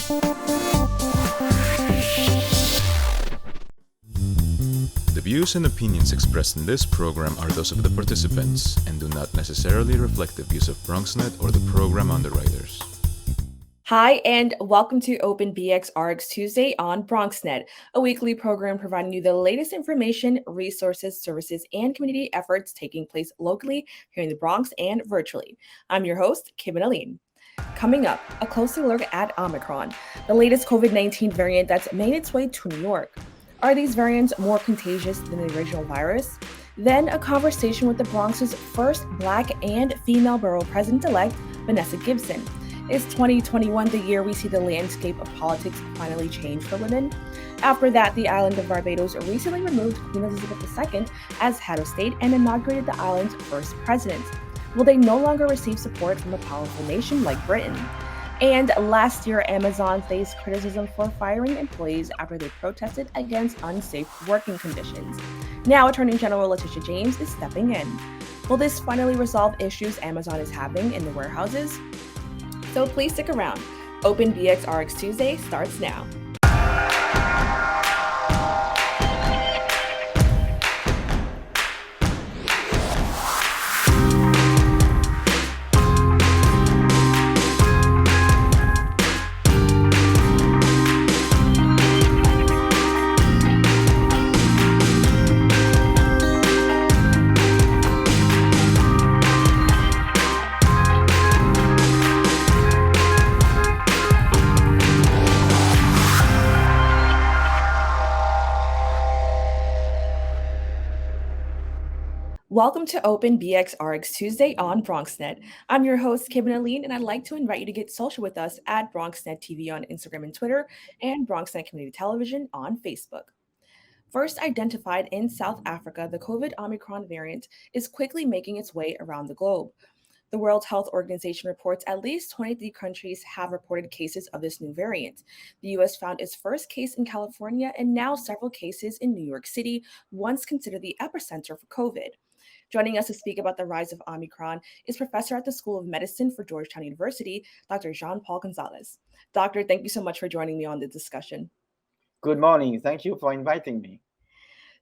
The views and opinions expressed in this program are those of the participants and do not necessarily reflect the views of BronxNet or the program underwriters. Hi, and welcome to Open BX RX Tuesday on BronxNet, a weekly program providing you the latest information, resources, services, and community efforts taking place locally here in the Bronx and virtually. I'm your host, Kim Aline. Coming up, a closer look at Omicron, the latest COVID-19 variant that's made its way to New York. Are these variants more contagious than the original virus? Then a conversation with the Bronx's first Black and female borough president-elect, Vanessa Gibson. Is 2021 the year we see the landscape of politics finally change for women? After that, the island of Barbados recently removed Queen Elizabeth II as head of state and inaugurated the island's first president. Will they no longer receive support from a powerful nation like Britain? And last year, Amazon faced criticism for firing employees after they protested against unsafe working conditions. Now, Attorney General Letitia James is stepping in. Will this finally resolve issues Amazon is having in the warehouses? So please stick around. Open BX RX Tuesday starts now. Welcome to Open BX RX Tuesday on BronxNet. I'm your host, Kevin Aline, and I'd like to invite you to get social with us at BronxNet TV on Instagram and Twitter, and BronxNet Community Television on Facebook. First identified in South Africa, the COVID Omicron variant is quickly making its way around the globe. The World Health Organization reports at least 23 countries have reported cases of this new variant. The U.S. found its first case in California and now several cases in New York City, once considered the epicenter for COVID. Joining us to speak about the rise of Omicron is professor at the School of Medicine for Georgetown University, Dr. Jean-Paul Gonzalez. Doctor, thank you so much for joining me on the discussion. Good morning. Thank you for inviting me.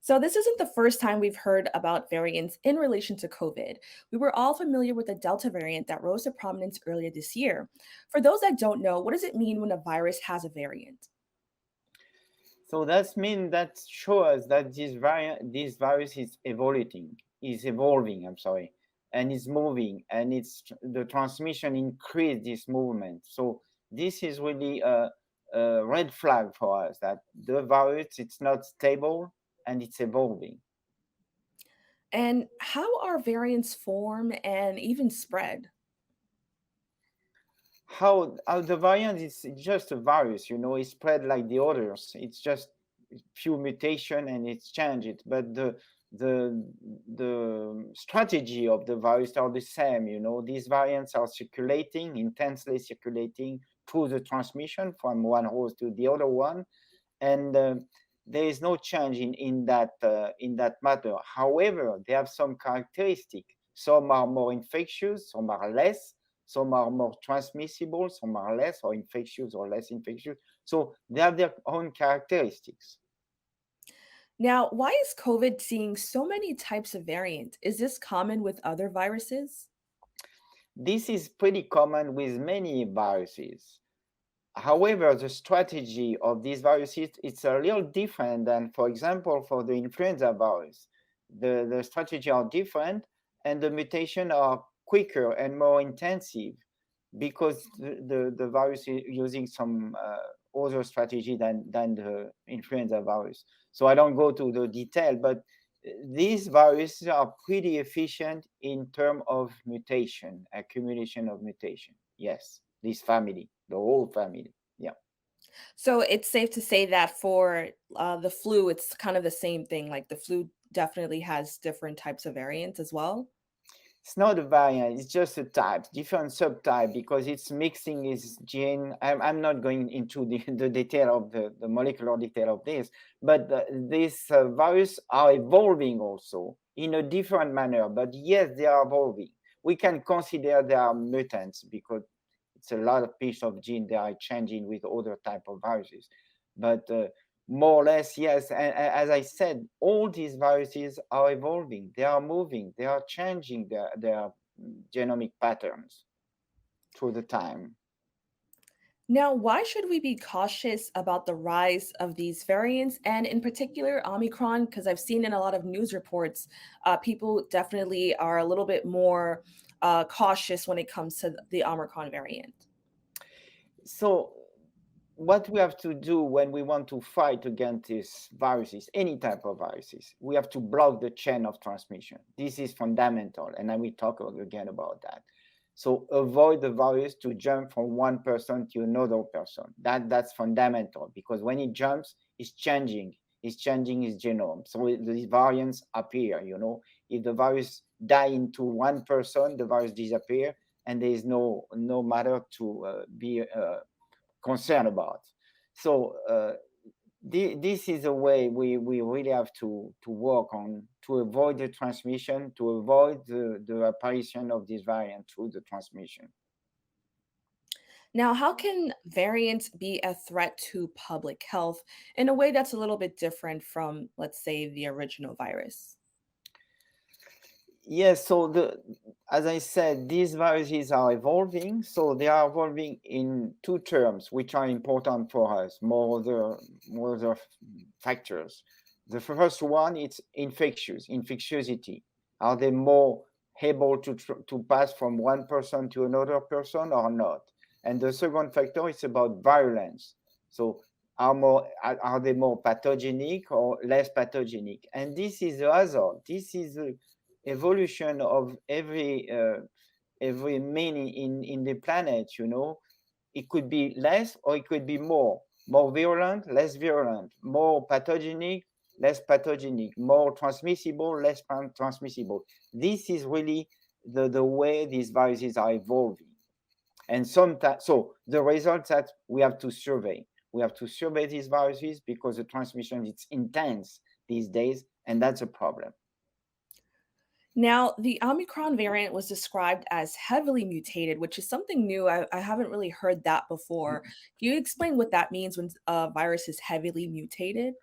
So this isn't the first time we've heard about variants in relation to COVID. We were all familiar with the Delta variant that rose to prominence earlier this year. For those that don't know, what does it mean when a virus has a variant? So that shows that this virus is evolving, and is moving, and the transmission increased this movement. So this is really a red flag for us that the virus, it's not stable and it's evolving. And how are variants form and even spread? How the variant is just a virus, it's spread like the others. It's just few mutation and it's changed, but the strategy of the virus are the same. These variants are intensely circulating through the transmission from one host to the other one, and there is no change in that matter. However, they have some characteristic. Some are more infectious, some are less. Some are more transmissible, some are less or infectious or less infectious. So they have their own characteristics. Now, why is COVID seeing so many types of variants? Is this common with other viruses? This is pretty common with many viruses. However, the strategy of these viruses, it's a little different than, for example, for the influenza virus. The strategy are different and the mutation are quicker and more intensive because the virus is using some other strategy than the influenza virus. So I don't go to the detail, but these viruses are pretty efficient in terms of mutation, accumulation of mutation. Yes, this family, the whole family. Yeah. So it's safe to say that for the flu, it's kind of the same thing. Like the flu definitely has different types of variants as well. It's not a variant, it's just a type, different subtype, because it's mixing its gene. I'm not going into the detail of the molecular detail of this, but these viruses are evolving also in a different manner. But yes, they are evolving. We can consider they are mutants because it's a lot of piece of gene that are changing with other type of viruses. But more or less, yes. And as I said, all these viruses are evolving. They are moving. They are changing their genomic patterns through the time. Now, why should we be cautious about the rise of these variants and in particular Omicron? Because I've seen in a lot of news reports, people definitely are a little bit more cautious when it comes to the Omicron variant. So what we have to do when we want to fight against these viruses, any type of viruses, we have to block the chain of transmission. This is fundamental, and I will talk again about that. So avoid the virus to jump from one person to another person. That's fundamental, because when it jumps, it's changing his genome. So these variants appear. If the virus die into one person, the virus disappear, and there is no matter to be concerned about. So this is a way we really have to work on to avoid the transmission, to avoid the apparition of this variant through the transmission. Now, how can variants be a threat to public health in a way that's a little bit different from, let's say, the original virus? Yes, so as I said, these viruses are evolving. So they are evolving in two terms, which are important for us, more other factors. The first one, it's infectiosity. Are they more able to pass from one person to another person or not? And the second factor is about virulence. So are they more pathogenic or less pathogenic? And this is the hazard. This is the evolution of every many in the planet. It could be less or it could be more virulent, less virulent, more pathogenic, less pathogenic, more transmissible, less transmissible. This is really the way these viruses are evolving. And sometimes, so the results that we have to survey these viruses, because the transmission is intense these days, and that's a problem. Now, the Omicron variant was described as heavily mutated, which is something new. I haven't really heard that before. Can you explain what that means when a virus is heavily mutated?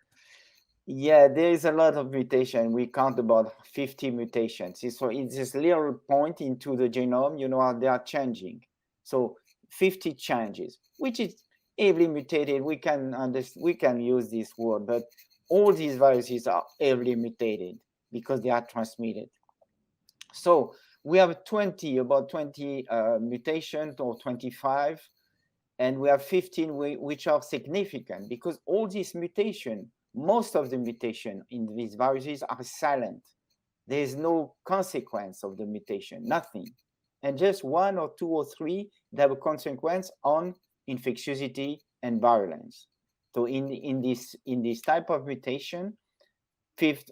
Yeah, there is a lot of mutation. We count about 50 mutations. So it's this little point into the genome, they are changing. So 50 changes, which is heavily mutated. We can use this word, but all these viruses are heavily mutated because they are transmitted. So we have about 20 mutations, or 25, and we have 15 which are significant, because all these mutations, most of the mutation in these viruses are silent. There is no consequence of the mutation, nothing. And just one or two or three that have a consequence on infectiosity and virulence. So in this type of mutation, 15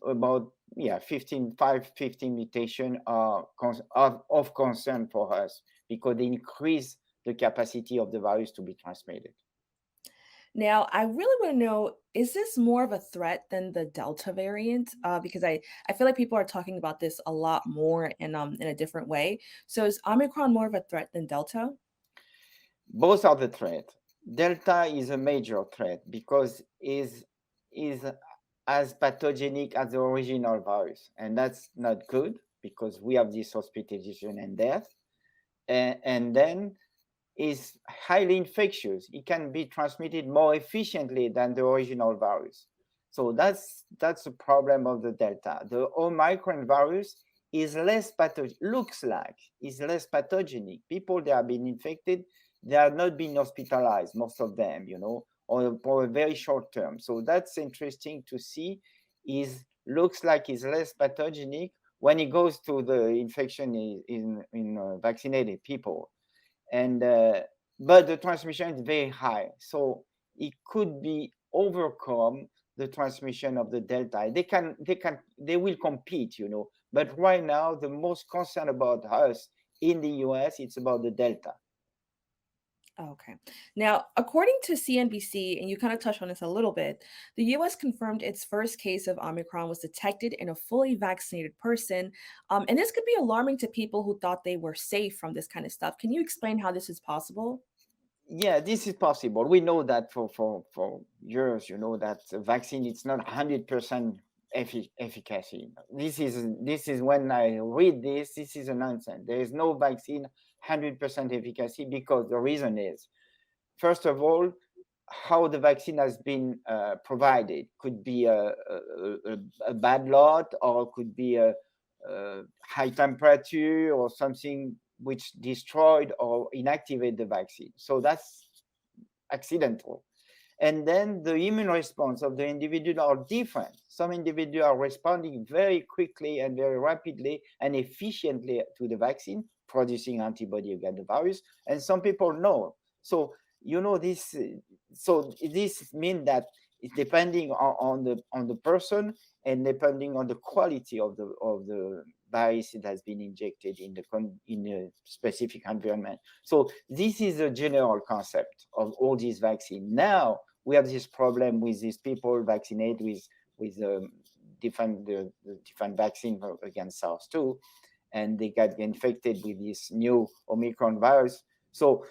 mutation are of concern for us, because they increase the capacity of the virus to be transmitted. Now, I really want to know, is this more of a threat than the Delta variant? Because I feel like people are talking about this a lot more in a different way. So is Omicron more of a threat than Delta? Both are the threat. Delta is a major threat because is as pathogenic as the original virus, and that's not good, because we have this hospitalization and death, and then is highly infectious. It can be transmitted more efficiently than the original virus. So that's the problem of the Delta. The Omicron virus is less is less pathogenic. People that have been infected, they have not been hospitalized, most of them, or for a very short term. So that's interesting to see. Looks like it's less pathogenic when it goes to the infection in vaccinated people. And but the transmission is very high, so it could be overcome the transmission of the Delta. They will compete, but right now the most concern about us in the US, it's about the Delta. Okay. Now, according to CNBC, and you kind of touched on this a little bit, the US confirmed its first case of Omicron was detected in a fully vaccinated person. And this could be alarming to people who thought they were safe from this kind of stuff. Can you explain how this is possible? Yeah, this is possible. We know that for years, that the vaccine it's not 100% efficacy. This is when I read this is a nonsense. There is no vaccine 100% efficacy because the reason is, first of all, how the vaccine has been provided could be a bad lot, or could be a high temperature or something which destroyed or inactivate the vaccine. So that's accidental. And then the immune response of the individual are different. Some individuals are responding very quickly and very rapidly and efficiently to the vaccine, producing antibody against the virus, and some people no. So this. So this means that it's depending on the person, and depending on the quality of the virus that has been injected in a specific environment. So this is a general concept of all these vaccines. Now we have this problem with these people vaccinated with different vaccine against SARS-2, and they got infected with this new Omicron virus. So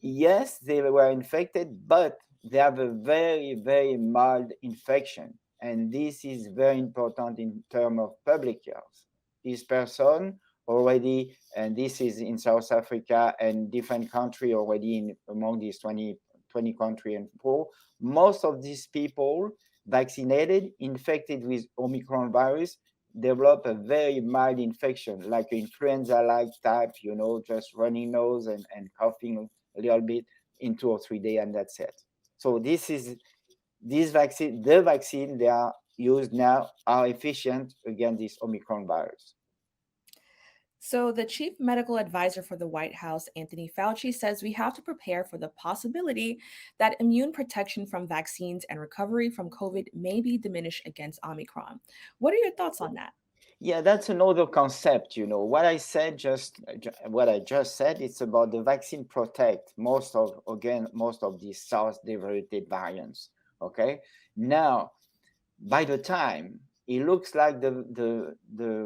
yes, they were infected, but they have a very, very mild infection. And this is very important in terms of public health. This person already, and this is in South Africa and different countries already among these 20 countries and poor, most of these people vaccinated, infected with Omicron virus, develop a very mild infection, like influenza-like type, just running nose and coughing a little bit in 2 or 3 days, and that's it. So the vaccine they are used now are efficient against this Omicron virus. So, the chief medical advisor for the White House, Anthony Fauci, says we have to prepare for the possibility that immune protection from vaccines and recovery from COVID may be diminished against Omicron. What are your thoughts on that? Yeah, that's another concept. What I just said, it's about the vaccine protect most of these SARS-derived variants. Okay, now by the time it looks like the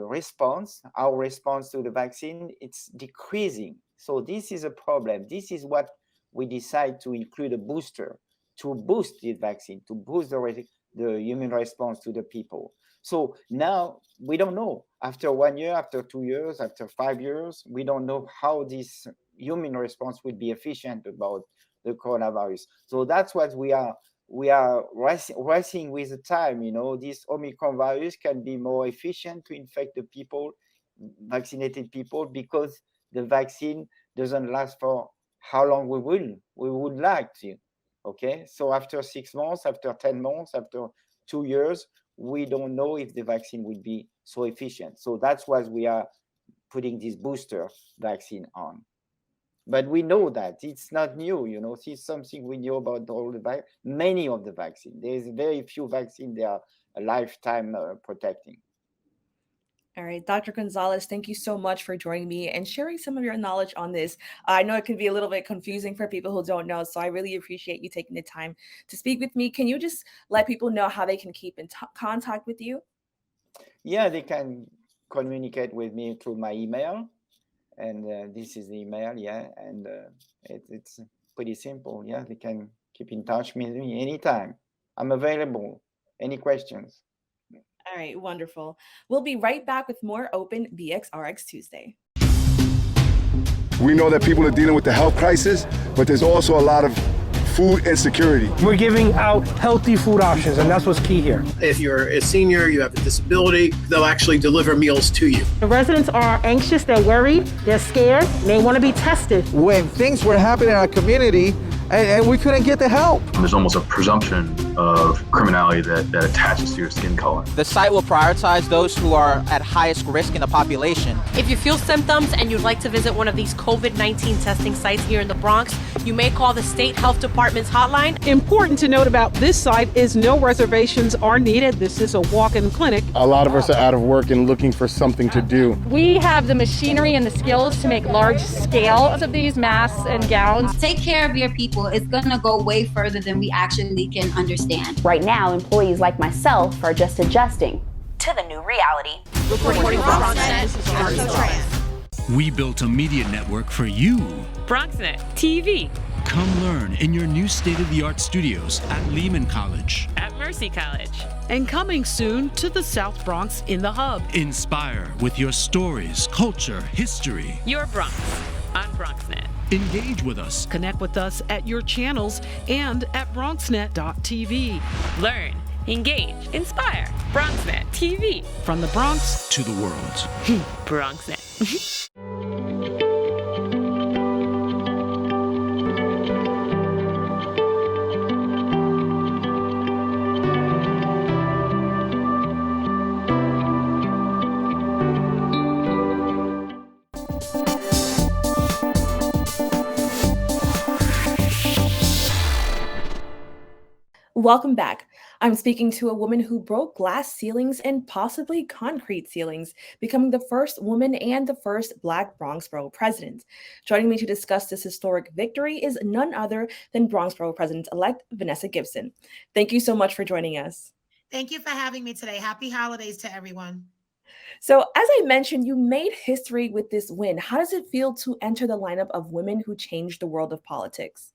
response, our response to the vaccine, it's decreasing. So this is a problem. This is what we decide to include a booster to boost the vaccine, to boost the immune response to the people. So now we don't know. After 1 year, after 2 years, after 5 years, we don't know how this immune response will be efficient about the coronavirus. So that's what we are racing with the time. This Omicron virus can be more efficient to infect the people, vaccinated people, because the vaccine doesn't last for how long we would like to. Okay, so after 6 months, after 10 months, after 2 years, we don't know if the vaccine will be so efficient. So that's why we are putting this booster vaccine on. But we know that it's not new, it's something we knew about many of the vaccines. There's very few vaccines that are a lifetime protecting. All right, Dr. Gonzalez, thank you so much for joining me and sharing some of your knowledge on this. I know it can be a little bit confusing for people who don't know, so I really appreciate you taking the time to speak with me. Can you just let people know how they can keep in contact with you? Yeah, they can communicate with me through my email. And this is the email, yeah, and it's pretty simple. Yeah, they can keep in touch with me anytime. I'm available. Any questions? All right, wonderful. We'll be right back with more Open BXRX Tuesday. We know that people are dealing with the health crisis, but there's also a lot of food insecurity. We're giving out healthy food options, and that's what's key here. If you're a senior, you have a disability, they'll actually deliver meals to you. The residents are anxious, they're worried, they're scared, they want to be tested. When things were happening in our community and we couldn't get the help. There's almost a presumption of criminality that attaches to your skin color. The site will prioritize those who are at highest risk in the population. If you feel symptoms and you'd like to visit one of these COVID-19 testing sites here in the Bronx, you may call the State Health Department's hotline. Important to note about this site is no reservations are needed. This is a walk-in clinic. A lot of us are out of work and looking for something to do. We have the machinery and the skills to make large scales of these masks and gowns. Take care of your people. It's going to go way further than we actually can understand. Right now, employees like myself are just adjusting to the new reality. Reporting from BronxNet, this is Trans. We built a media network for you. BronxNet TV. Come learn in your new state-of-the-art studios at Lehman College. At Mercy College. And coming soon to the South Bronx in the Hub. Inspire with your stories, culture, history. Your Bronx on BronxNet. Engage with us. Connect with us at your channels and at bronxnet.tv. Learn, engage, inspire. BronxNet TV. From the Bronx to the world. BronxNet. Welcome back. I'm speaking to a woman who broke glass ceilings and possibly concrete ceilings, becoming the first woman and the first Black Bronx Borough president. Joining me to discuss this historic victory is none other than Bronx Borough President-elect Vanessa Gibson. Thank you so much for joining us. Thank you for having me today. Happy holidays to everyone. So, as I mentioned, you made history with this win. How does it feel to enter the lineup of women who changed the world of politics?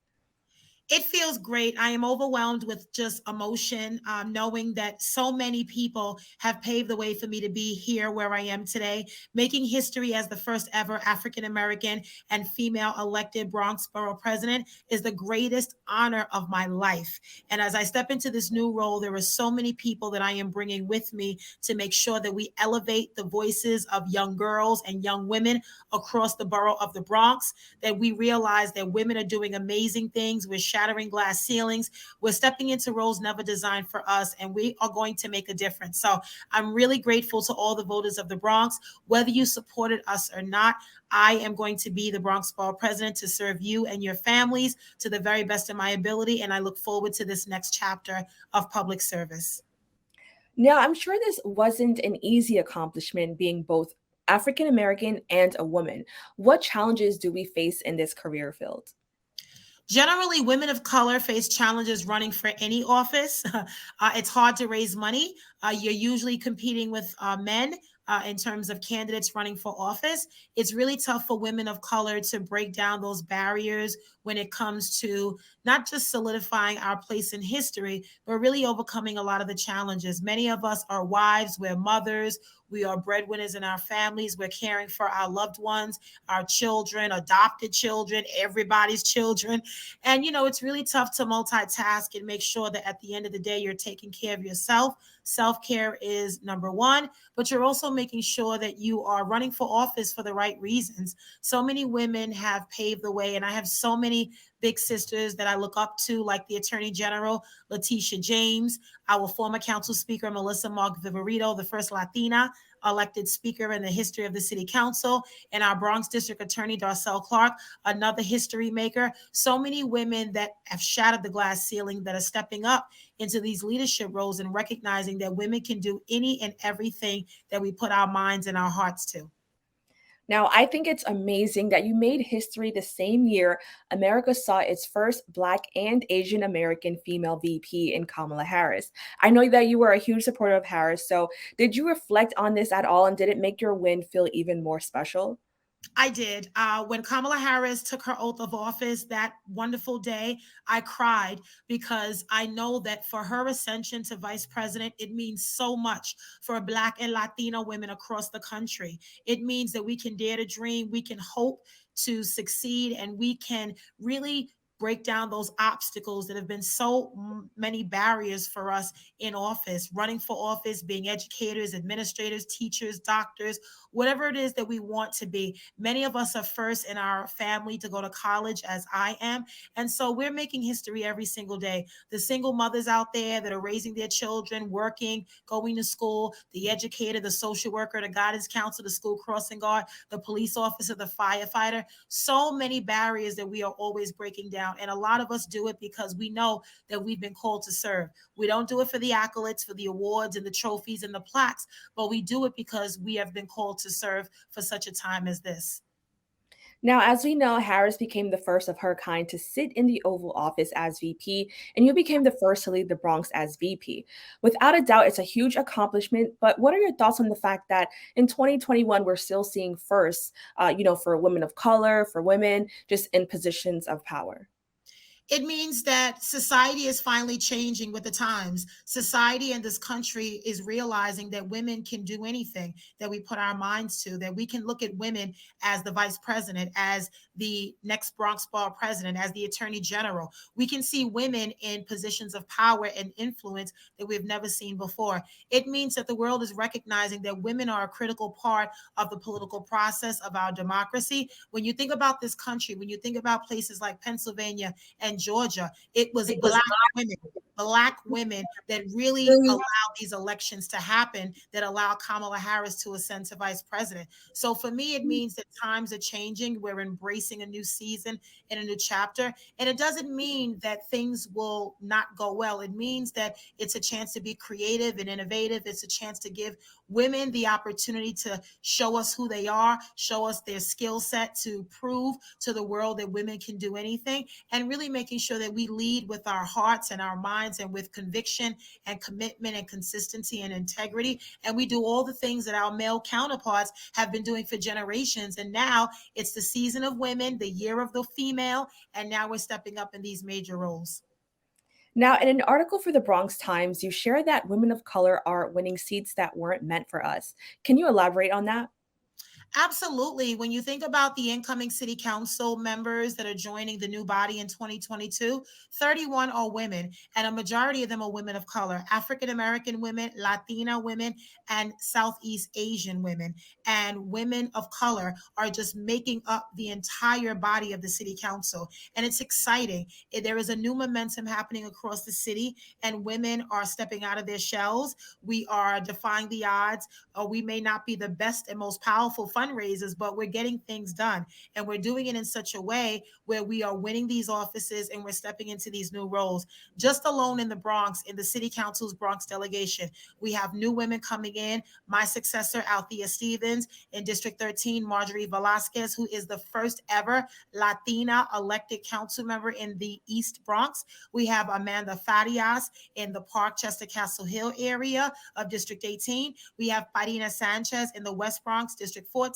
It feels great. I am overwhelmed with just emotion, knowing that so many people have paved the way for me to be here where I am today. Making history as the first ever African-American and female elected Bronx Borough president is the greatest honor of my life. And as I step into this new role, there are so many people that I am bringing with me to make sure that we elevate the voices of young girls and young women across the borough of the Bronx, that we realize that women are doing amazing things. We're shattering glass ceilings. We're stepping into roles never designed for us, and we are going to make a difference. So I'm really grateful to all the voters of the Bronx. Whether you supported us or not, I am going to be the Bronx Borough president to serve you and your families to the very best of my ability, and I look forward to this next chapter of public service. Now, I'm sure this wasn't an easy accomplishment, being both African American and a woman. What challenges do we face in this career field? Generally, women of color face challenges running for any office. It's hard to raise money. You're usually competing with men in terms of candidates running for office. It's really tough for women of color to break down those barriers when it comes to not just solidifying our place in history, but really overcoming a lot of the challenges. Many of us are wives, we're mothers, we are breadwinners in our families. We're caring for our loved ones, our children, adopted children, everybody's children. And, you know, it's really tough to multitask and make sure that at the end of the day, you're taking care of yourself. Self-care is number one, but you're also making sure that you are running for office for the right reasons. So many women have paved the way, and I have so many big sisters that I look up to, like the Attorney General, Letitia James, our former council speaker, Melissa Mark Viverito, the first Latina elected speaker in the history of the city council, and our Bronx District Attorney, Darcel Clark, another history maker. So many women that have shattered the glass ceiling that are stepping up into these leadership roles and recognizing that women can do any and everything that we put our minds and our hearts to. Now, I think it's amazing that you made history the same year America saw its first Black and Asian American female VP in Kamala Harris. I know that you were a huge supporter of Harris, so did you reflect on this at all, and did it make your win feel even more special? I did. When Kamala Harris took her oath of office that wonderful day, I cried because I know that for her ascension to vice president, it means so much for Black and Latino women across the country. It means that we can dare to dream, we can hope to succeed, and we can really break down those obstacles that have been so many barriers for us in office, running for office, being educators, administrators, teachers, doctors, whatever it is that we want to be. Many of us are first in our family to go to college, as I am. And so we're making history every single day. The single mothers out there that are raising their children, working, going to school, the educator, the social worker, the guidance counselor, the school crossing guard, the police officer, the firefighter. So many barriers that we are always breaking down. And a lot of us do it because we know that we've been called to serve. We don't do it for the accolades, for the awards and the trophies and the plaques, but we do it because we have been called to serve for such a time as this. Now, as we know, Harris became the first of her kind to sit in the Oval Office as VP, and you became the first to lead the Bronx as VP. Without a doubt, it's a huge accomplishment, but what are your thoughts on the fact that in 2021, we're still seeing firsts, for women of color, for women, just in positions of power? It means that society is finally changing with the times. Society and this country is realizing that women can do anything that we put our minds to, that we can look at women as the vice president, as the next Bronx Bar president, as the attorney general. We can see women in positions of power and influence that we've never seen before. It means that the world is recognizing that women are a critical part of the political process of our democracy. When you think about this country, when you think about places like Pennsylvania and Georgia, it was black women that really allowed these elections to happen, that allowed Kamala Harris to ascend to vice president. So for me, it means that times are changing. We're embracing a new season and a new chapter. And it doesn't mean that things will not go well. It means that it's a chance to be creative and innovative. It's a chance to give women the opportunity to show us who they are, show us their skill set, to prove to the world that women can do anything, and really making sure that we lead with our hearts and our minds and with conviction and commitment and consistency and integrity. And we do all the things that our male counterparts have been doing for generations. And now it's the season of women, the year of the female, and now we're stepping up in these major roles. Now, in an article for the Bronx Times, you share that women of color are winning seats that weren't meant for us. Can you elaborate on that? Absolutely. When you think about the incoming city council members that are joining the new body in 2022, 31 are women, and a majority of them are women of color, African American women, Latina women, and Southeast Asian women. And women of color are just making up the entire body of the city council. And it's exciting. There is a new momentum happening across the city, and women are stepping out of their shells. We are defying the odds. We may not be the best and most powerful fundraisers, but we're getting things done. And we're doing it in such a way where we are winning these offices and we're stepping into these new roles. Just alone in the Bronx, in the city council's Bronx delegation, we have new women coming in. My successor, Althea Stevens, in District 13, Marjorie Velasquez, who is the first ever Latina elected council member in the East Bronx. We have Amanda Farias in the Park, Chester, Castle Hill area of District 18. We have Parina Sanchez in the West Bronx, District 14.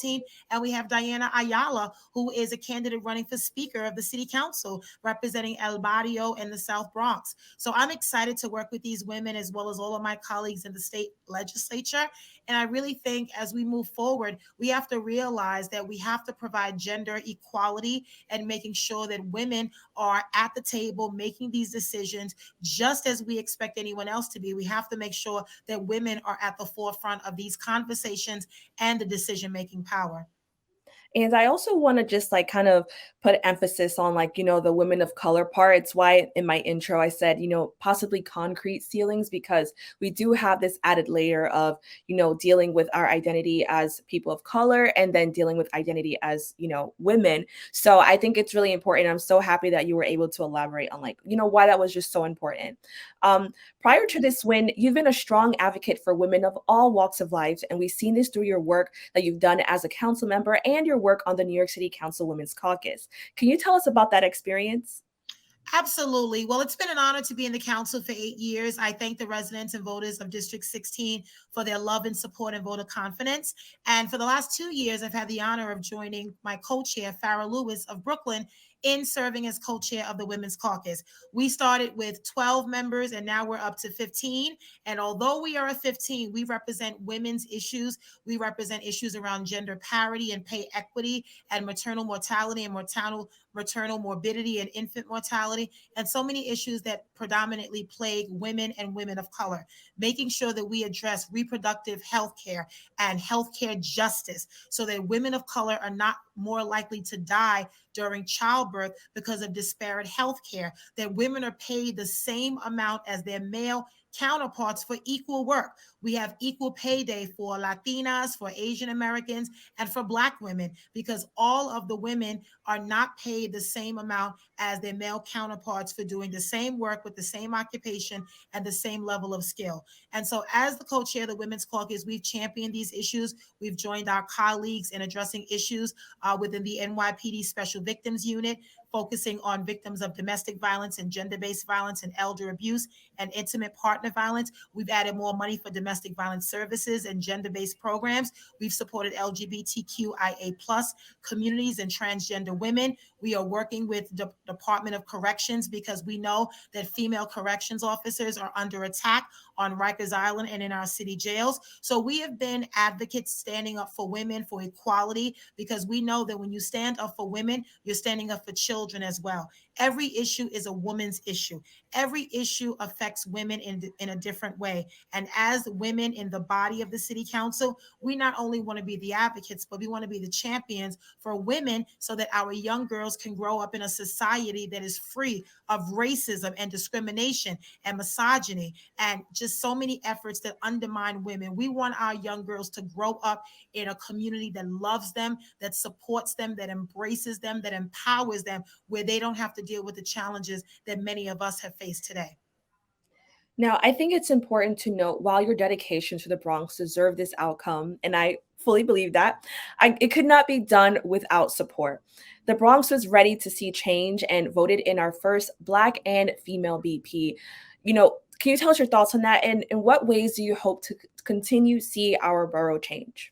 And we have Diana Ayala, who is a candidate running for Speaker of the City Council, representing El Barrio in the South Bronx. So I'm excited to work with these women as well as all of my colleagues in the state legislature. And I really think as we move forward, we have to realize that we have to provide gender equality and making sure that women are at the table making these decisions just as we expect anyone else to be. We have to make sure that women are at the forefront of these conversations and the decision-making power. And I also want to just kind of put emphasis on the women of color part. It's why in my intro I said, possibly concrete ceilings, because we do have this added layer of, dealing with our identity as people of color and then dealing with identity as, women. So I think it's really important. I'm so happy that you were able to elaborate on why that was just so important. Prior to this win, you've been a strong advocate for women of all walks of life. And we've seen this through your work that you've done as a council member and your work on the New York City Council Women's Caucus. Can you tell us about that experience? Absolutely. Well, it's been an honor to be in the council for 8 years. I thank the residents and voters of District 16 for their love and support and voter confidence. And for the last 2 years, I've had the honor of joining my co-chair, Farrah Lewis of Brooklyn, in serving as co-chair of the Women's Caucus. We started with 12 members and now we're up to 15. And although we are a 15, we represent women's issues. We represent issues around gender parity and pay equity and maternal mortality and maternal morbidity and infant mortality, and so many issues that predominantly plague women and women of color. Making sure that we address reproductive health care and healthcare justice so that women of color are not more likely to die during childbirth because of disparate health care, that women are paid the same amount as their male counterparts for equal work. We have equal pay day for Latinas, for Asian Americans, and for Black women, because all of the women are not paid the same amount as their male counterparts for doing the same work with the same occupation and the same level of skill. And so as the co-chair of the Women's Caucus, we've championed these issues. We've joined our colleagues in addressing issues within the NYPD Special Victims Unit, focusing on victims of domestic violence and gender-based violence and elder abuse and intimate partner violence. We've added more money for domestic violence services and gender-based programs. We've supported LGBTQIA+ communities and transgender women. We are working with the Department of Corrections because we know that female corrections officers are under attack on Rikers Island and in our city jails. So we have been advocates standing up for women, for equality, because we know that when you stand up for women, you're standing up for children as well. Every issue is a woman's issue. Every issue affects women in a different way. And as women in the body of the city council, we not only want to be the advocates, but we want to be the champions for women so that our young girls can grow up in a society that is free of racism and discrimination and misogyny and just so many efforts that undermine women. We want our young girls to grow up in a community that loves them, that supports them, that embraces them, that empowers them, where they don't have to deal with the challenges that many of us have faced today. Now, I think it's important to note, while your dedication to the Bronx deserved this outcome, and I fully believe that, it could not be done without support. The Bronx was ready to see change and voted in our first Black and female VP. Can you tell us your thoughts on that? And in what ways do you hope to continue to see our borough change?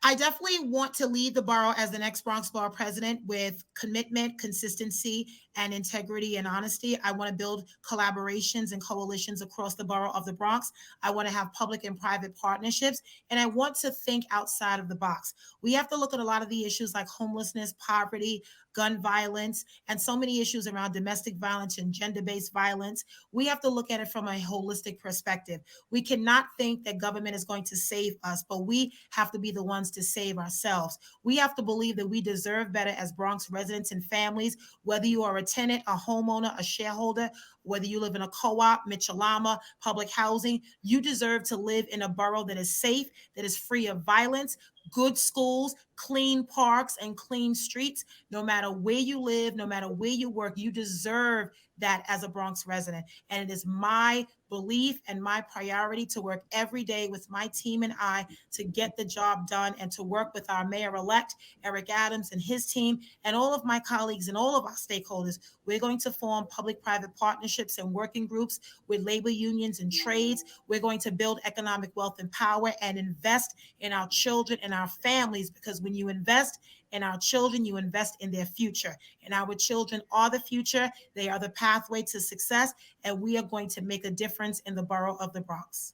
I definitely want to lead the borough as the next Bronx Borough President with commitment, consistency, and integrity and honesty. I want to build collaborations and coalitions across the borough of the Bronx. I want to have public and private partnerships, and I want to think outside of the box. We have to look at a lot of the issues like homelessness, poverty, gun violence, and so many issues around domestic violence and gender-based violence. We have to look at it from a holistic perspective. We cannot think that government is going to save us, but we have to be the ones to save ourselves. We have to believe that we deserve better as Bronx residents and families, whether you are a tenant, a homeowner, a shareholder, whether you live in a co-op, Mitchell-Lama, public housing. You deserve to live in a borough that is safe, that is free of violence, good schools, clean parks, and clean streets. No matter where you live, no matter where you work, you deserve that as a Bronx resident. And it is my belief and my priority to work every day with my team and I to get the job done and to work with our mayor-elect, Eric Adams, and his team, and all of my colleagues and all of our stakeholders. We're going to form public-private partnerships and working groups with labor unions and trades. We're going to build economic wealth and power and invest in our children and our families, because when you invest in our children, you invest in their future. And our children are the future. They are the pathway to success, and we are going to make a difference in the borough of the Bronx.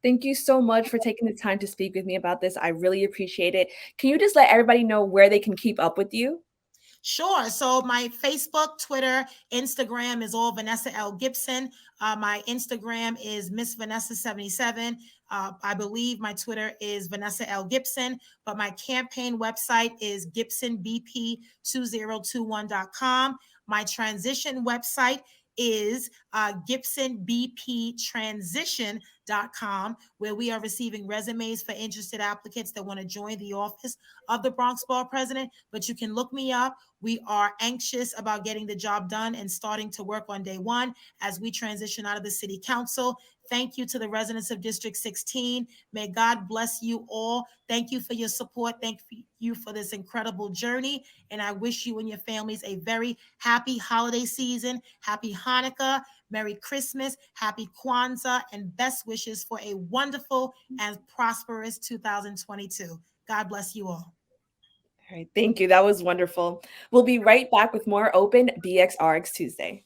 Thank you so much for taking the time to speak with me about this. I really appreciate it. Can you just let everybody know where they can keep up with you? Sure. So my Facebook, Twitter, Instagram is all Vanessa L. Gibson. My Instagram is Miss Vanessa 77. I believe my Twitter is Vanessa L. Gibson, but my campaign website is GibsonBP2021.com. My transition website is GibsonBPTransition.com, where we are receiving resumes for interested applicants that want to join the office of the Bronx Borough President. But you can look me up. We are anxious about getting the job done and starting to work on day one as we transition out of the city council. Thank you to the residents of District 16. May God bless you all. Thank you for your support. Thank you for this incredible journey. And I wish you and your families a very happy holiday season. Happy Hanukkah, Merry Christmas, Happy Kwanzaa, and best wishes for a wonderful and prosperous 2022. God bless you all. All right, thank you. That was wonderful. We'll be right back with more Open BXRX Tuesday.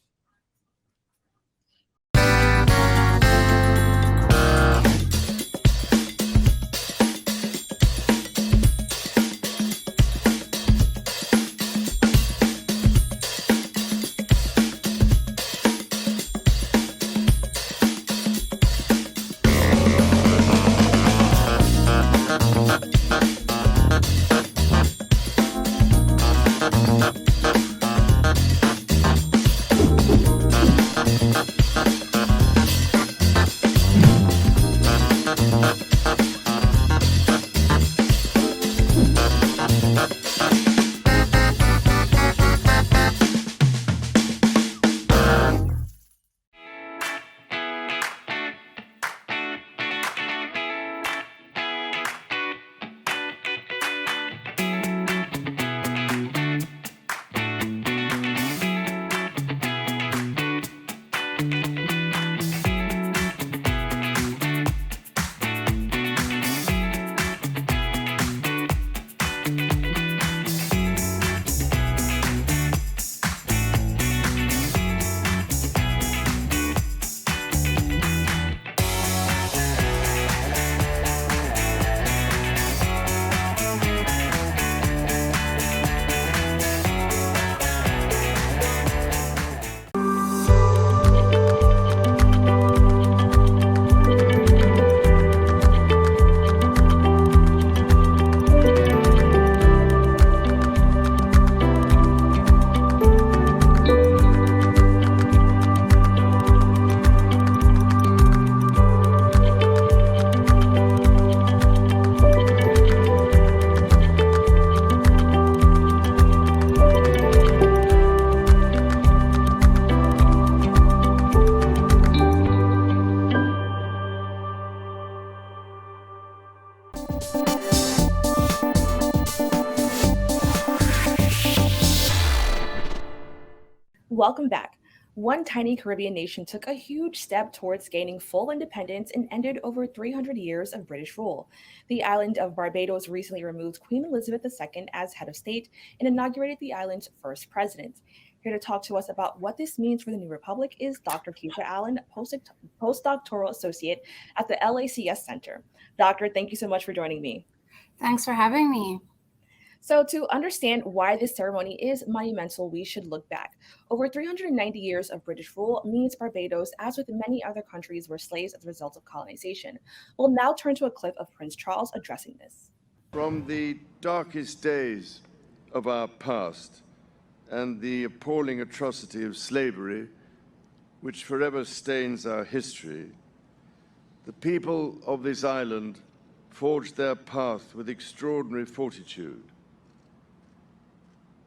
welcome back. One tiny Caribbean nation took a huge step towards gaining full independence and ended over 300 years of British rule. The island of Barbados recently removed Queen Elizabeth II as head of state and inaugurated the island's first president. Here to talk to us about what this means for the new republic is Dr. Keisha Allen, postdoctoral associate at the LACS Center. Doctor, thank you so much for joining me. Thanks for having me. So, to understand why this ceremony is monumental, we should look back. Over 390 years of British rule means Barbados, as with many other countries, were slaves as a result of colonization. We'll now turn to a clip of Prince Charles addressing this. From the darkest days of our past and the appalling atrocity of slavery, which forever stains our history, the people of this island forged their path with extraordinary fortitude.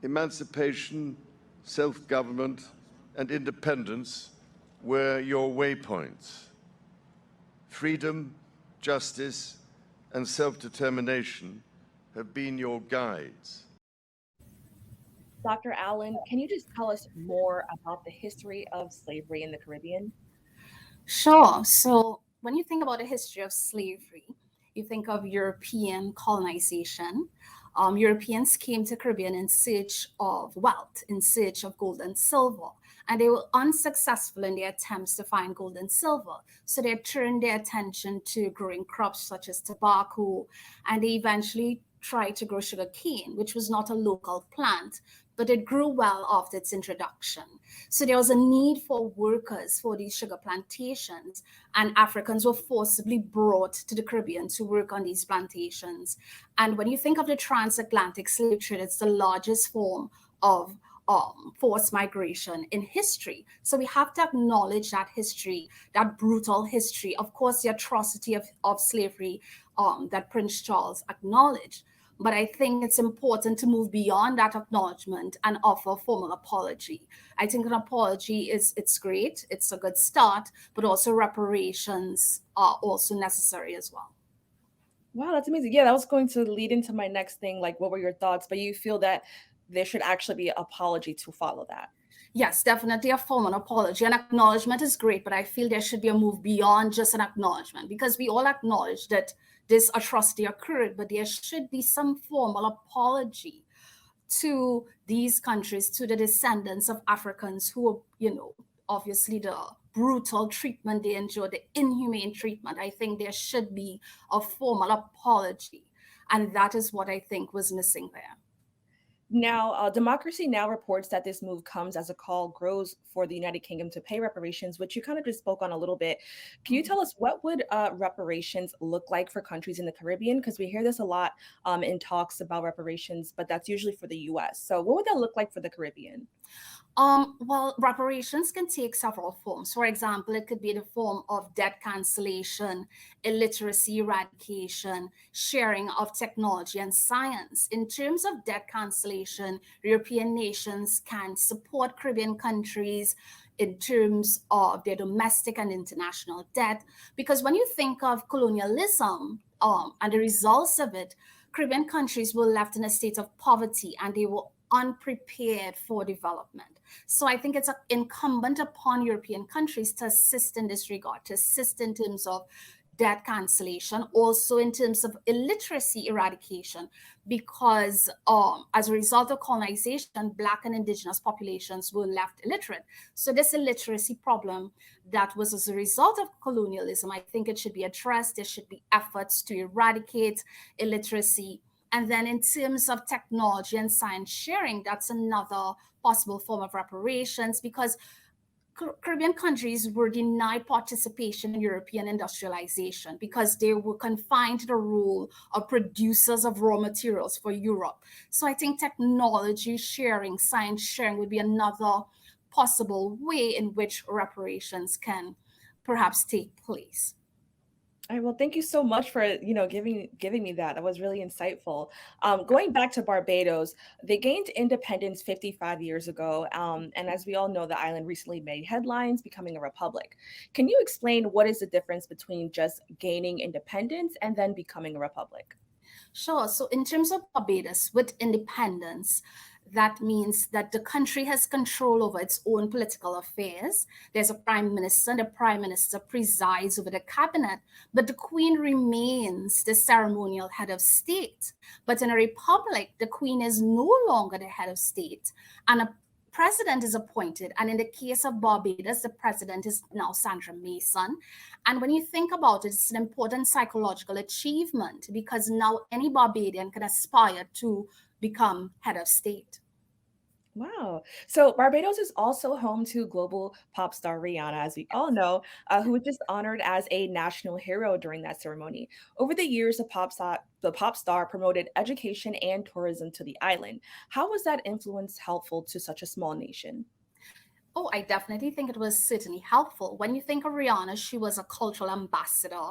Emancipation, self-government, and independence were your waypoints. Freedom, justice, and self-determination have been your guides. Dr. Allen, can you just tell us more about the history of slavery in the Caribbean? Sure. So when you think about the history of slavery, you think of European colonization. Europeans came to Caribbean in search of wealth, in search of gold and silver, and they were unsuccessful in their attempts to find gold and silver. So they turned their attention to growing crops such as tobacco, and they eventually tried to grow sugar cane, which was not a local plant, but it grew well after its introduction. So there was a need for workers for these sugar plantations, and Africans were forcibly brought to the Caribbean to work on these plantations. And when you think of the transatlantic slave trade, it's the largest form of forced migration in history. So we have to acknowledge that history, that brutal history, of course, the atrocity of slavery that Prince Charles acknowledged. But I think it's important to move beyond that acknowledgement and offer a formal apology. I think an apology it's great, it's a good start, but also reparations are also necessary as well. Wow, that's amazing. Yeah, that was going to lead into my next thing, like what were your thoughts? But you feel that there should actually be an apology to follow that. Yes, definitely a formal apology. An acknowledgement is great, but I feel there should be a move beyond just an acknowledgement, because we all acknowledge that this atrocity occurred, but there should be some formal apology to these countries, to the descendants of Africans who, obviously the brutal treatment they endured, the inhumane treatment. I think there should be a formal apology. And that is what I think was missing there. Now, Democracy Now! Reports that this move comes as a call grows for the United Kingdom to pay reparations, which you kind of just spoke on a little bit. Can you tell us what would reparations look like for countries in the Caribbean? Because we hear this a lot in talks about reparations, but that's usually for the U.S. So what would that look like for the Caribbean? Well, reparations can take several forms. For example, it could be the form of debt cancellation, illiteracy eradication, sharing of technology and science. In terms of debt cancellation, European nations can support Caribbean countries in terms of their domestic and international debt. Because when you think of colonialism and the results of it, Caribbean countries were left in a state of poverty and they were unprepared for development. So I think it's incumbent upon European countries to assist in this regard, to assist in terms of debt cancellation, also in terms of illiteracy eradication, because as a result of colonization, Black and Indigenous populations were left illiterate. So this illiteracy problem that was as a result of colonialism, I think it should be addressed. There should be efforts to eradicate illiteracy. And then in terms of technology and science sharing, that's another possible form of reparations, because Caribbean countries were denied participation in European industrialization because they were confined to the role of producers of raw materials for Europe. So I think technology sharing, science sharing would be another possible way in which reparations can perhaps take place. All right, well, thank you so much for giving me that. That was really insightful. Going back to Barbados, they gained independence 55 years ago, and as we all know, the island recently made headlines, becoming a republic. Can you explain what is the difference between just gaining independence and then becoming a republic? Sure. So in terms of Barbados, with independence, That means that the country has control over its own political affairs. There's a prime minister, and the prime minister presides over the cabinet, but the queen remains the ceremonial head of state. But in a republic, the queen is no longer the head of state, and a president is appointed. And in the case of Barbados, the president is now Sandra Mason. And when you think about it, it's an important psychological achievement because now any Barbadian can aspire to become head of state. Wow. So Barbados is also home to global pop star Rihanna, as we all know, who was just honored as a national hero during that ceremony. Over the years, the pop star promoted education and tourism to the island. How was that influence helpful to such a small nation? Oh, I definitely think it was certainly helpful. When you think of Rihanna, she was a cultural ambassador.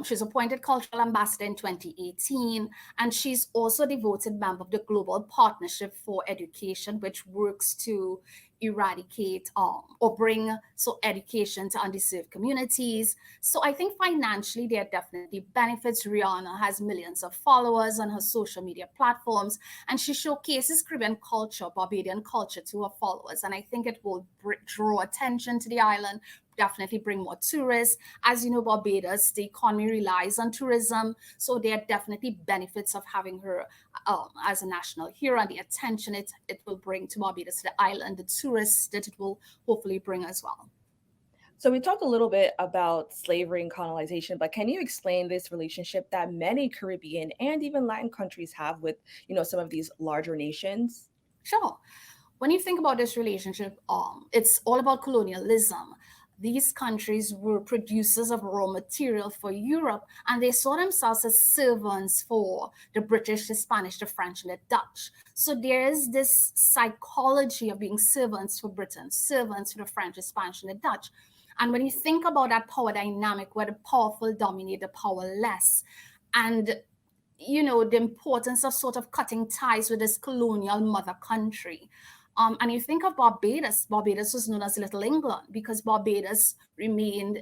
She's appointed cultural ambassador in 2018, and she's also a devoted member of the Global Partnership for Education, which works to eradicate or bring education to underserved communities. So I think financially there are definitely benefits. Rihanna has millions of followers on her social media platforms, and she showcases Caribbean culture, Barbadian culture to her followers. And I think it will draw attention to the island, definitely bring more tourists. As you know, Barbados, the economy relies on tourism. So there are definitely benefits of having her as a national hero and the attention it will bring to Barbados, to the island, the tourists that it will hopefully bring as well. So we talked a little bit about slavery and colonization, but can you explain this relationship that many Caribbean and even Latin countries have with, some of these larger nations? Sure. When you think about this relationship, it's all about colonialism. These countries were producers of raw material for Europe, and they saw themselves as servants for the British, the Spanish, the French, and the Dutch. So there is this psychology of being servants for Britain, servants for the French, the Spanish, and the Dutch. And when you think about that power dynamic where the powerful dominate the powerless, and the importance of sort of cutting ties with this colonial mother country. And you think of Barbados. Barbados was known as Little England because Barbados remained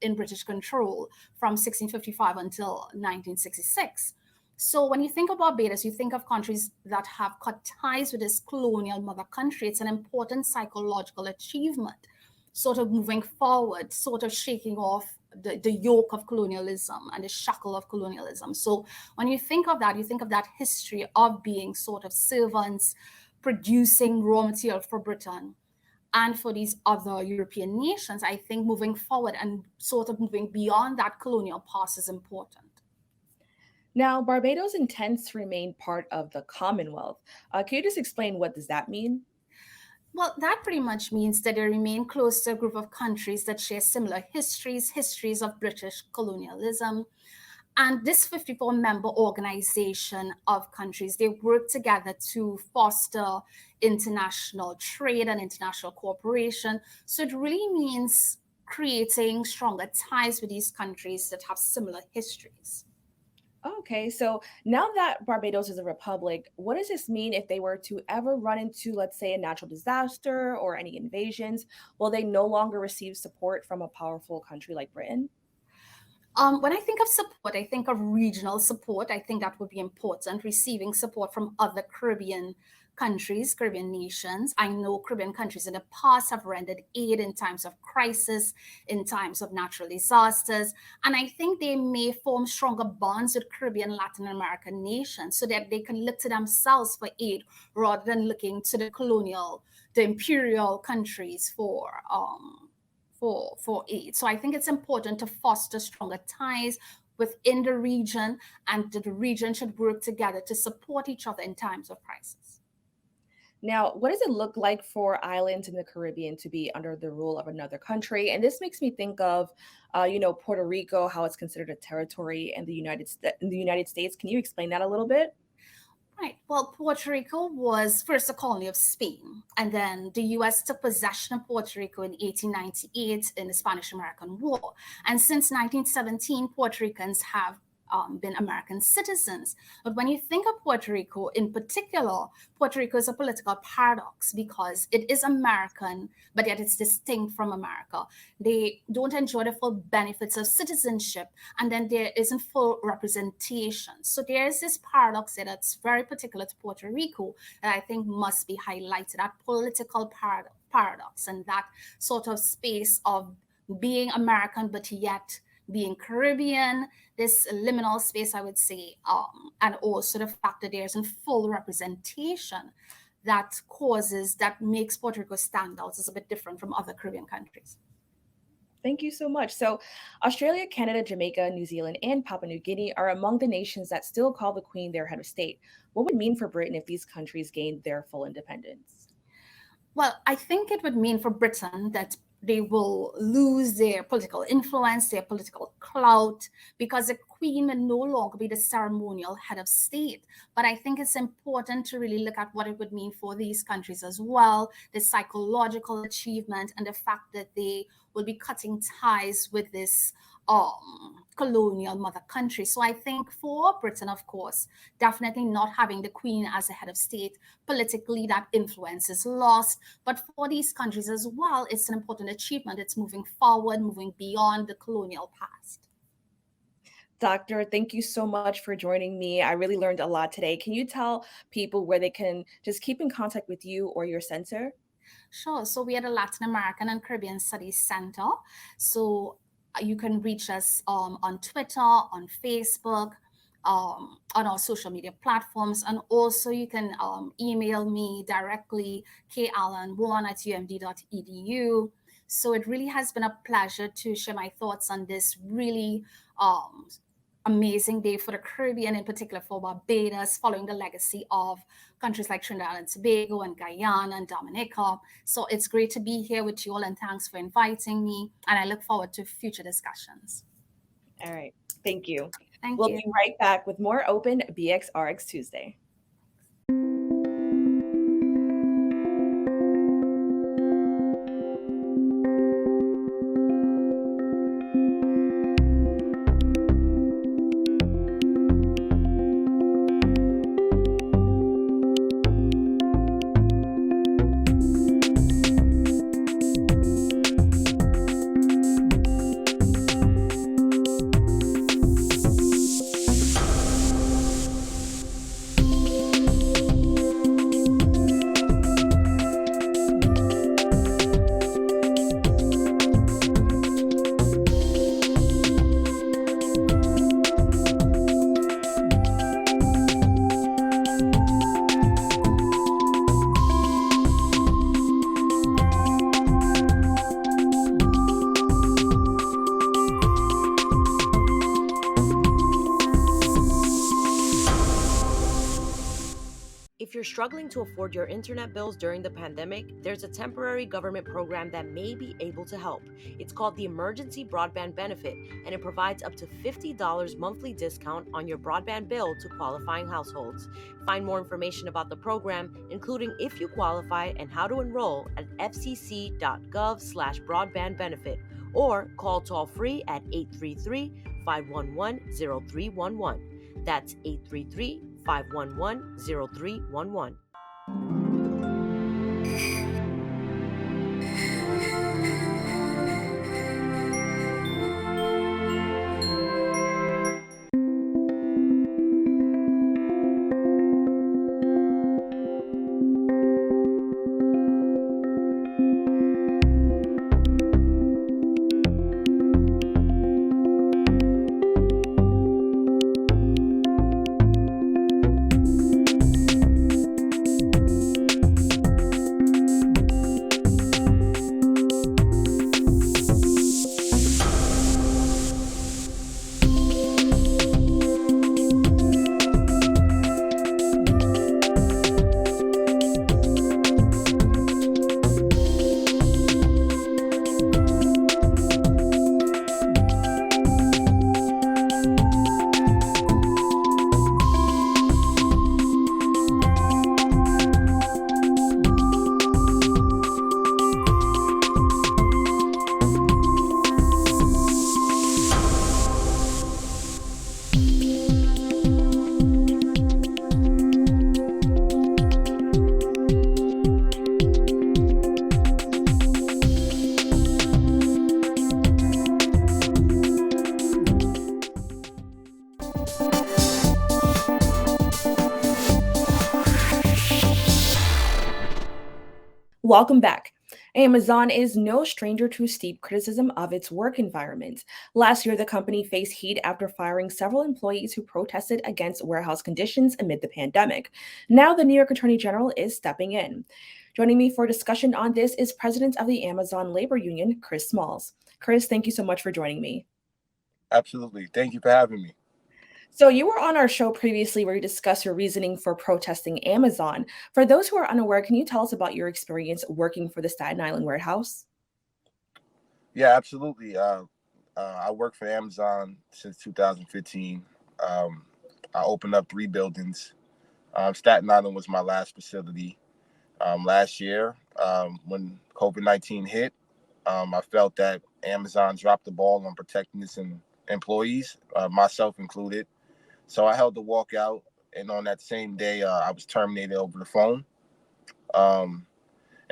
in British control from 1655 until 1966. So when you think of Barbados, you think of countries that have cut ties with this colonial mother country. It's an important psychological achievement, sort of moving forward, sort of shaking off the yoke of colonialism and the shackle of colonialism. So when you think of that history of being sort of servants, producing raw material for Britain and for these other European nations. I think moving forward and sort of moving beyond that colonial past is important. Now, Barbados intends to remain part of the Commonwealth. Can you just explain what does that mean? Well, that pretty much means that they remain close to a group of countries that share similar histories of British colonialism. And this 54-member organization of countries, they work together to foster international trade and international cooperation. So it really means creating stronger ties with these countries that have similar histories. Okay, so now that Barbados is a republic, what does this mean if they were to ever run into, let's say, a natural disaster or any invasions? Will they no longer receive support from a powerful country like Britain? When I think of support, I think of regional support. I think that would be important, receiving support from other Caribbean countries, Caribbean nations. I know Caribbean countries in the past have rendered aid in times of crisis, in times of natural disasters. And I think they may form stronger bonds with Caribbean, Latin American nations so that they can look to themselves for aid rather than looking to the imperial countries for aid. So I think it's important to foster stronger ties within the region, and the region should work together to support each other in times of crisis. Now, what does it look like for islands in the Caribbean to be under the rule of another country? And this makes me think of, Puerto Rico, how it's considered a territory in the United States. Can you explain that a little bit? Right. Well, Puerto Rico was first a colony of Spain, and then the U.S. took possession of Puerto Rico in 1898 in the Spanish-American War. And since 1917, Puerto Ricans have been American citizens. But when you think of Puerto Rico in particular, Puerto Rico is a political paradox because it is American, but yet it's distinct from America. They don't enjoy the full benefits of citizenship, and then there isn't full representation. So there is this paradox there that's very particular to Puerto Rico that I think must be highlighted, that political paradox and that sort of space of being American, but yet being Caribbean, this liminal space, I would say, and also the fact that there isn't full representation that makes Puerto Rico stand out as a bit different from other Caribbean countries. Thank you so much. So, Australia, Canada, Jamaica, New Zealand, and Papua New Guinea are among the nations that still call the Queen their head of state. What would it mean for Britain if these countries gained their full independence? Well, I think it would mean for Britain that they will lose their political influence, their political clout, because the Queen will no longer be the ceremonial head of state. But I think it's important to really look at what it would mean for these countries as well, the psychological achievement and the fact that they will be cutting ties with this colonial mother country. So I think for Britain, of course, definitely not having the Queen as a head of state, politically that influence is lost. But for these countries as well, it's an important achievement. It's moving forward, moving beyond the colonial past. Doctor, thank you so much for joining me. I really learned a lot today. Can you tell people where they can just keep in contact with you or your center? Sure. So we are the Latin American and Caribbean Studies Center. So you can reach us on Twitter, on Facebook, on our social media platforms. And also you can email me directly, kallen1@umd.edu. So it really has been a pleasure to share my thoughts on this really amazing day for the Caribbean, in particular for Barbados, following the legacy of countries like Trinidad and Tobago and Guyana and Dominica. So it's great to be here with you all, and thanks for inviting me. And I look forward to future discussions. All right. Thank you. We'll be right back with more Open BXRX Tuesday. If you're struggling to afford your internet bills during the pandemic, there's a temporary government program that may be able to help. It's called the Emergency Broadband Benefit, and it provides up to $50 monthly discount on your broadband bill to qualifying households. Find more information about the program, including if you qualify and how to enroll, at fcc.gov/broadbandbenefit, or call toll-free at 833-511-0311. That's 833-511-0311. Welcome back. Amazon is no stranger to steep criticism of its work environment. Last year, the company faced heat after firing several employees who protested against warehouse conditions amid the pandemic. Now, the New York Attorney General is stepping in. Joining me for discussion on this is President of the Amazon Labor Union, Chris Smalls. Chris, thank you so much for joining me. Absolutely. Thank you for having me. So you were on our show previously where you discussed your reasoning for protesting Amazon. For those who are unaware, can you tell us about your experience working for the Staten Island warehouse? Yeah, absolutely. I worked for Amazon since 2015. I opened up 3 buildings. Staten Island was my last facility. Last year, when COVID-19 hit, I felt that Amazon dropped the ball on protecting its employees, myself included. So I held the walkout, and on that same day, I was terminated over the phone. And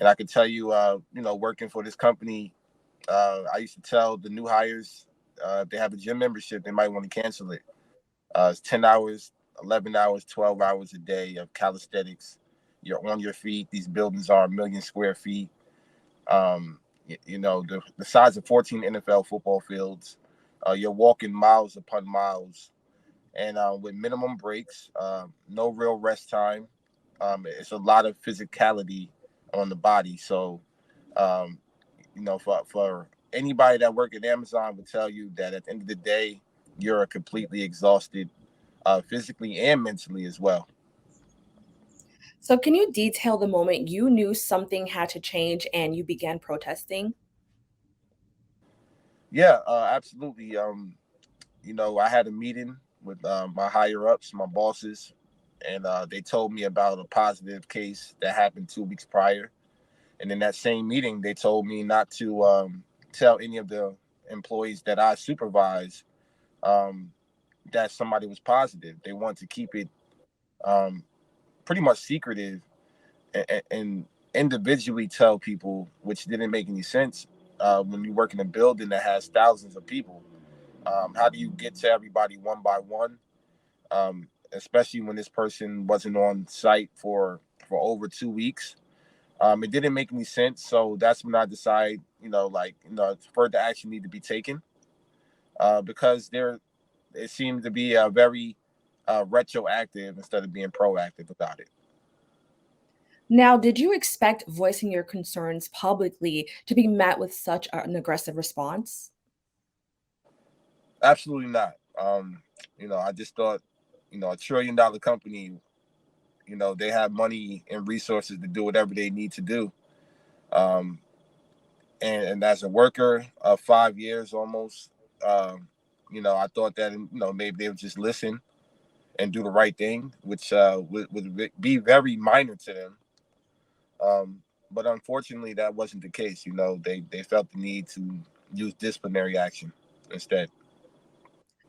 I can tell you, working for this company, I used to tell the new hires, if they have a gym membership, they might want to cancel it. It's 10 hours, 11 hours, 12 hours a day of calisthenics. You're on your feet. These buildings are 1 million square feet. The size of 14 NFL football fields. You're walking miles upon miles. And with minimum breaks, no real rest time. It's a lot of physicality on the body. So, for anybody that work at Amazon would tell you that at the end of the day, you're completely exhausted, physically and mentally as well. So can you detail the moment you knew something had to change and you began protesting? Yeah, absolutely. I had a meeting with my higher ups, my bosses, and they told me about a positive case that happened 2 weeks prior. And in that same meeting, they told me not to tell any of the employees that I supervise that somebody was positive. They want to keep it pretty much secretive and individually tell people, which didn't make any sense when you work in a building that has thousands of people. How do you get to everybody one by one? Especially when this person wasn't on site for over 2 weeks. It didn't make any sense. So that's when I decided, further action need to be taken because it seemed to be a very retroactive instead of being proactive about it. Now, did you expect voicing your concerns publicly to be met with such an aggressive response? Absolutely not. I just thought, a $1 trillion company, they have money and resources to do whatever they need to do. And as a worker of 5 years almost, I thought that, maybe they would just listen and do the right thing, which would be very minor to them. But unfortunately, that wasn't the case. They felt the need to use disciplinary action instead.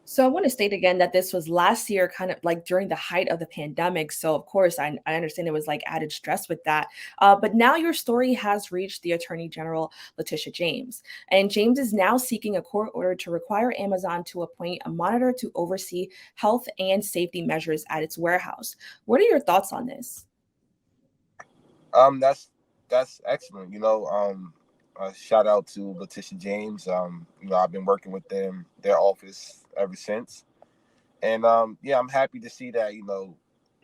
So I want to state again that this was last year, kind of like during the height of the pandemic. So of course, I understand it was like added stress with that. But now your story has reached the Attorney General, Letitia James. And James is now seeking a court order to require Amazon to appoint a monitor to oversee health and safety measures at its warehouse. What are your thoughts on this? That's excellent. Shout out to Letitia James. I've been working with their office ever since. And I'm happy to see that,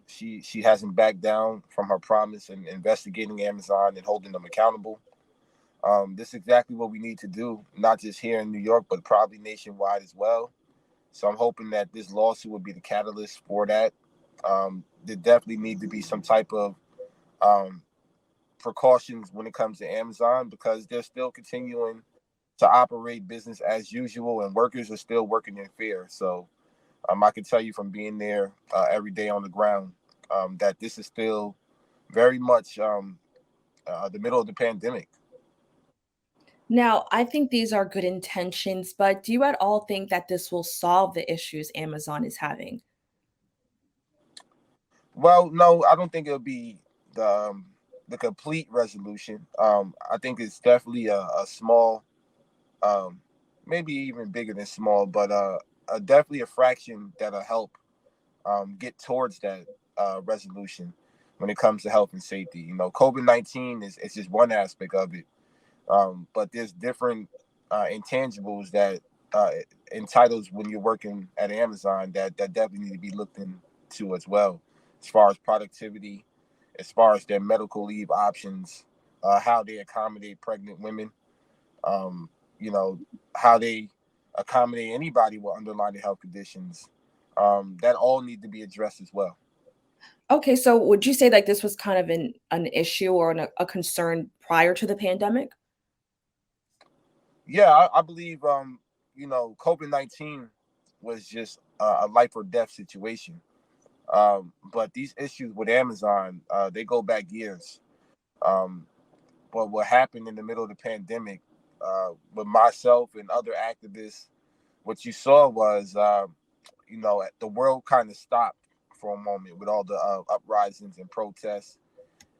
she hasn't backed down from her promise in investigating Amazon and holding them accountable. This is exactly what we need to do, not just here in New York, but probably nationwide as well. So I'm hoping that this lawsuit will be the catalyst for that. There definitely need to be some type of precautions when it comes to Amazon because they're still continuing to operate business as usual and workers are still working in fear. So I can tell you from being there every day on the ground that this is still very much the middle of the pandemic. Now, I think these are good intentions, but do you at all think that this will solve the issues Amazon is having? Well, no, I don't think it'll be the complete resolution. I think it's definitely a small, maybe even bigger than small, but definitely a fraction that'll help get towards that resolution. when it comes to health and safety. You know, COVID-19 is just one aspect of it, but there's different intangibles that entitles when you're working at Amazon that definitely need to be looked into as well, as far as productivity, as far as their medical leave options, how they accommodate pregnant women, you know, how they accommodate anybody with underlying health conditions. That all need to be addressed as well. Okay, so would you say like this was kind of an issue or a concern prior to the pandemic? Yeah, I believe you know, COVID-19 was just a life or death situation. But these issues with Amazon, they go back years. Um, but what happened in the middle of the pandemic, with myself and other activists, what you saw was, you know, the world kind of stopped for a moment with all the uprisings and protests,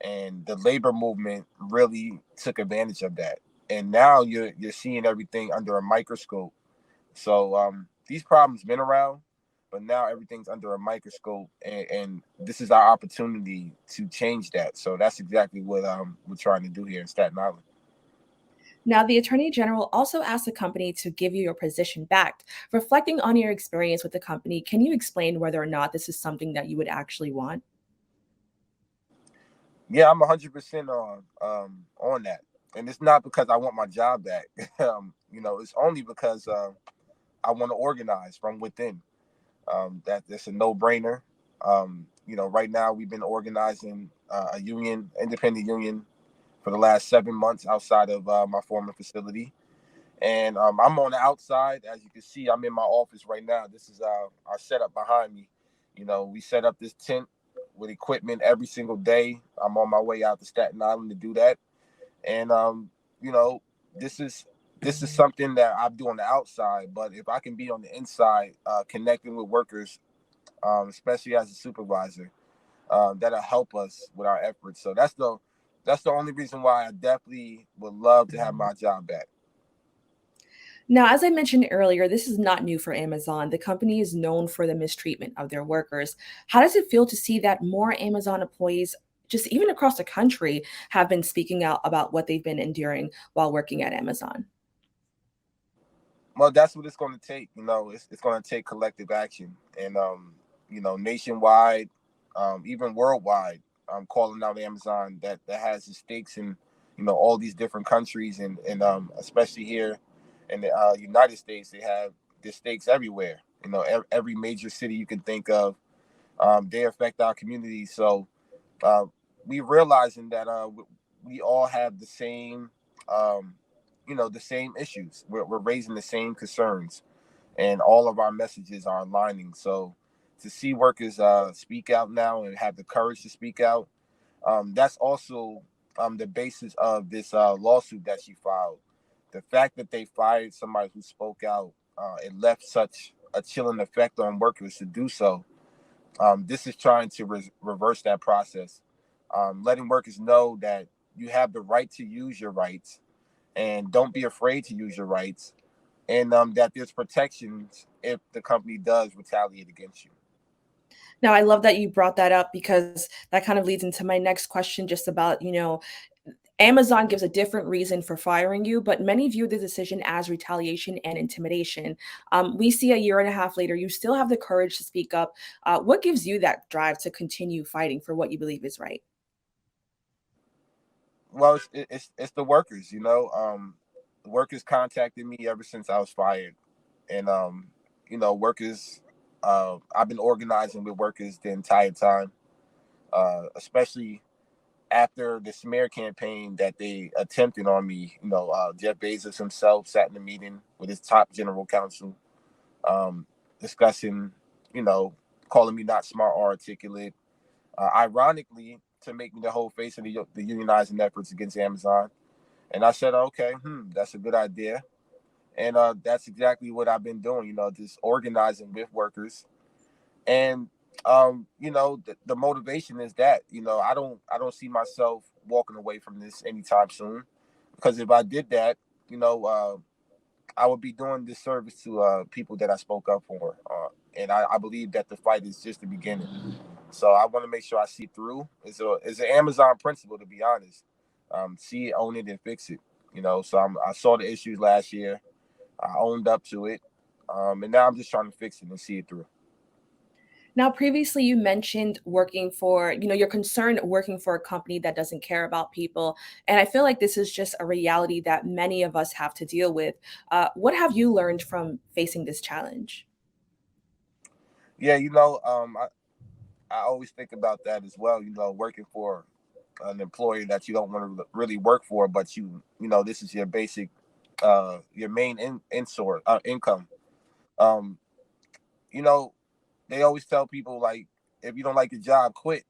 and the labor movement really took advantage of that. And now you're seeing everything under a microscope. So these problems been around, but now everything's under a microscope, and this is our opportunity to change that. So that's exactly what we're trying to do here in Staten Island. Now, the Attorney General also asked the company to give you your position back. Reflecting on your experience with the company, can you explain whether or not this is something that you would actually want? Yeah, I'm 100% on that, and it's not because I want my job back. You know, it's only because I want to organize from within. That's a no-brainer. You know, right now we've been organizing a union, independent union, for the last 7 months outside of my former facility, and I'm on the outside. As you can see, I'm in my office right now. This is our setup behind me. You know, we set up this tent with equipment every single day. I'm on my way out to Staten Island to do that, and you know, this is something that I do on the outside. But if I can be on the inside, connecting with workers, especially as a supervisor, that'll help us with our efforts. So that's the only reason why I definitely would love to have my job back. Now, as I mentioned earlier, this is not new for Amazon. The company is known for the mistreatment of their workers. How does it feel to see that more Amazon employees, just even across the country, have been speaking out about what they've been enduring while working at Amazon? Well, that's what it's going to take. You know, it's going to take collective action, and you know, nationwide, even worldwide. I'm calling out Amazon that has the stakes in, you know, all these different countries, and especially here in the United States, they have the stakes everywhere. You know, every major city you can think of, they affect our communities. So uh, we realizing that we all have the same, you know, the same issues. We're raising the same concerns, and all of our messages are aligning. So to see workers speak out now and have the courage to speak out, that's also the basis of this lawsuit that she filed. The fact that they fired somebody who spoke out, it left such a chilling effect on workers to do so. This is trying to reverse that process, letting workers know that you have the right to use your rights, and don't be afraid to use your rights, and that there's protections if the company does retaliate against you. Now, I love that you brought that up because that kind of leads into my next question just about, Amazon gives a different reason for firing you, but many view the decision as retaliation and intimidation. We see a year and a half later, you still have the courage to speak up. What gives you that drive to continue fighting for what you believe is right? Well, it's the workers. You know, the workers contacted me ever since I was fired, and you know, workers. I've been organizing with workers the entire time, especially after the smear campaign that they attempted on me. You know, Jeff Bezos himself sat in a meeting with his top general counsel, discussing, you know, calling me not smart or articulate. Ironically, to make me the whole face of the unionizing efforts against Amazon. And I said, okay, that's a good idea. And that's exactly what I've been doing, you know, just organizing with workers. And you know, the motivation is that, you know, I don't see myself walking away from this anytime soon, because if I did that, you know, I would be doing disservice to people that I spoke up for, and I believe that the fight is just the beginning. So I want to make sure I see through. It's an Amazon principle, to be honest. See it, own it, and fix it. So I saw the issues last year. I owned up to it. And now I'm just trying to fix it and see it through. Now, previously you mentioned working for, you're concerned working for a company that doesn't care about people. And I feel like this is just a reality that many of us have to deal with. What have you learned from facing this challenge? Yeah, I always think about that as well, working for an employer that you don't want to really work for, but this is your basic, your main income. They always tell people, like, if you don't like your job, quit,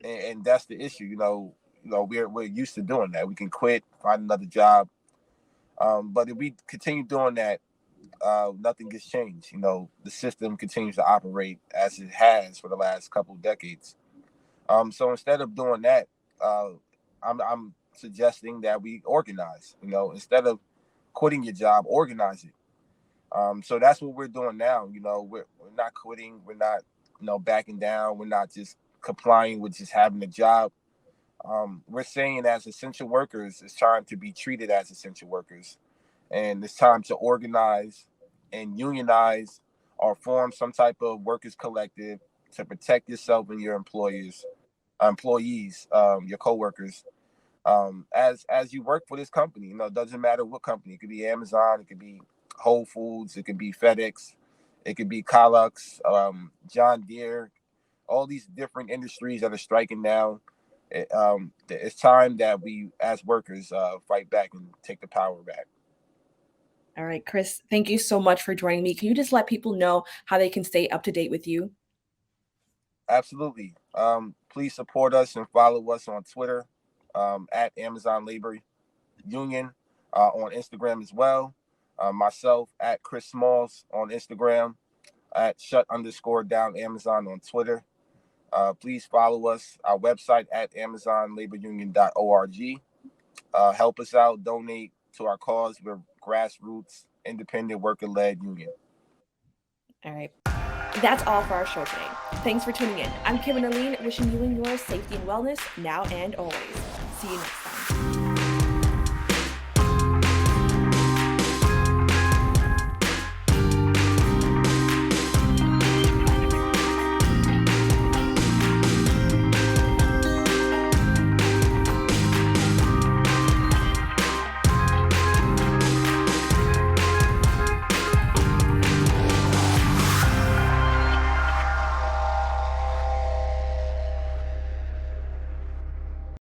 and that's the issue. We're used to doing that. We can quit, find another job, but if we continue doing that, nothing gets changed. The system continues to operate as it has for the last couple of decades. So instead of doing that, I'm suggesting that we organize. Instead of quitting your job, organize it. So that's what we're doing now. We're not quitting. We're not, backing down. We're not just complying with just having a job. We're saying as essential workers, it's time to be treated as essential workers. And it's time to organize and unionize or form some type of workers collective to protect yourself and your employees, your coworkers. As you work for this company, it doesn't matter what company. It could be Amazon, it could be Whole Foods, it could be FedEx, it could be Kellogg's, John Deere, all these different industries that are striking now. It's time that we, as workers, fight back and take the power back. All right, Chris, thank you so much for joining me. Can you just let people know how they can stay up to date with you? Absolutely. Please support us and follow us on Twitter, at Amazon Labor Union, on Instagram as well. Myself at Chris Smalls on Instagram, at @shut_down Amazon on Twitter. Please follow us, our website at amazonlaborunion.org. Help us out, donate to our cause. We're grassroots, independent, worker-led union. All right. That's all for our show today. Thanks for tuning in. I'm Kim and Aline, wishing you and yours safety and wellness now and always. See you next time.